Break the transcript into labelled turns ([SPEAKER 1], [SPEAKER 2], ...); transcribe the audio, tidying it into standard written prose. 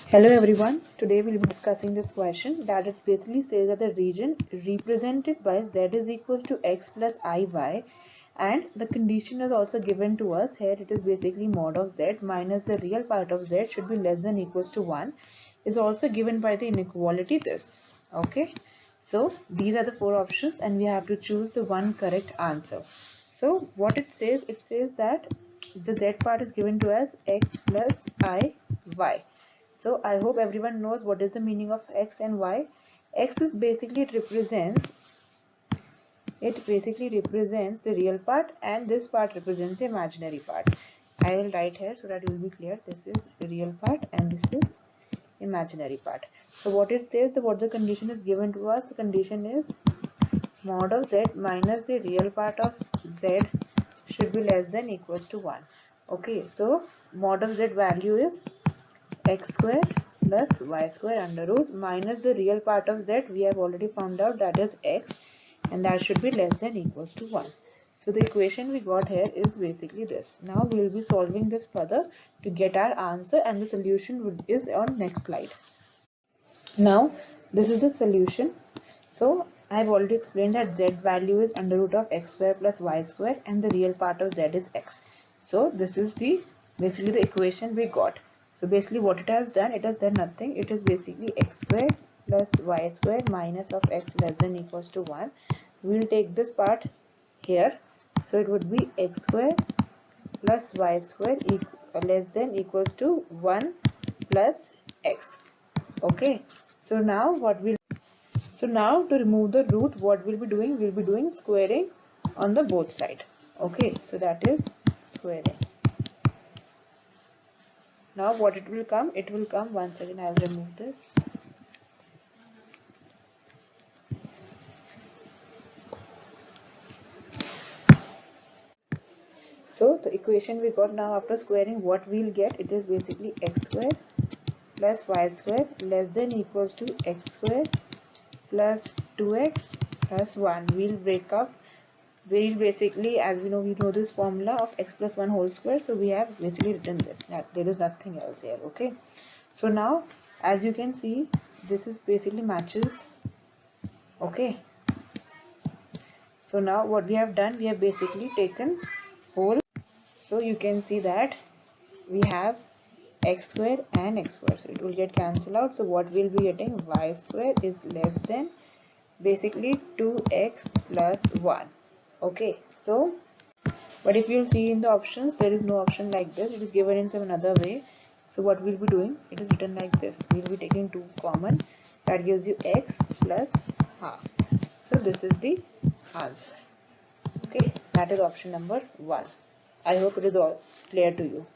[SPEAKER 1] Hello everyone, today we'll be discussing this question that it basically says that the region represented by z is equals to x plus iy, and the condition is also given to us here. It is basically mod of z minus the real part of z should be less than equals to 1 is also given by the inequality this. Okay, so these are the four options and we have to choose the one correct answer. So what it says that the z part is given to us x plus iy. So I hope everyone knows what is the meaning of x and y. X is basically it basically represents the real part, and this part represents the imaginary part. I will write here so that it will be clear. This is the real part and this is imaginary part. So what it says, what the condition is given to us, the condition is mod of z minus the real part of z should be less than equals to 1. Okay, so mod of z value is x square plus y square under root minus the real part of z we have already found out, that is x, and that should be less than equals to 1. So the equation we got here is basically this. Now we will be solving this further to get our answer, and the solution is on next slide. Now this is the solution. So I have already explained that z value is under root of x square plus y square and the real part of z is x. So this is basically the equation we got. So basically what it has done nothing. It is basically x square plus y square minus of x less than equals to 1. We will take this part here. So it would be x square plus y square less than equals to 1 plus x. Okay. So now to remove the root, what we'll be doing? We'll be doing squaring on the both side. Okay, so that is squaring. Now what it will come? It will come, once again I will remove this. So the equation we got now after squaring, what we'll get? It is basically x square plus y square less than equals to x square plus 2x plus 1. We'll basically, as we know this formula of x plus 1 whole square, so we have basically written this. There is nothing else here. Okay, so now as you can see, this is basically matches. Okay, so now what we have done, we have basically taken whole, so you can see that we have x square and x square, so it will get cancelled out. So what we'll be getting, y square is less than basically 2x plus 1. Okay, so but if you'll see in the options, there is no option like this. It is given in some another way. So what we'll be doing, it is written like this. We'll be taking 2 common. That gives you x plus half. So this is the answer. Okay, that is option number 1. I hope it is all clear to you.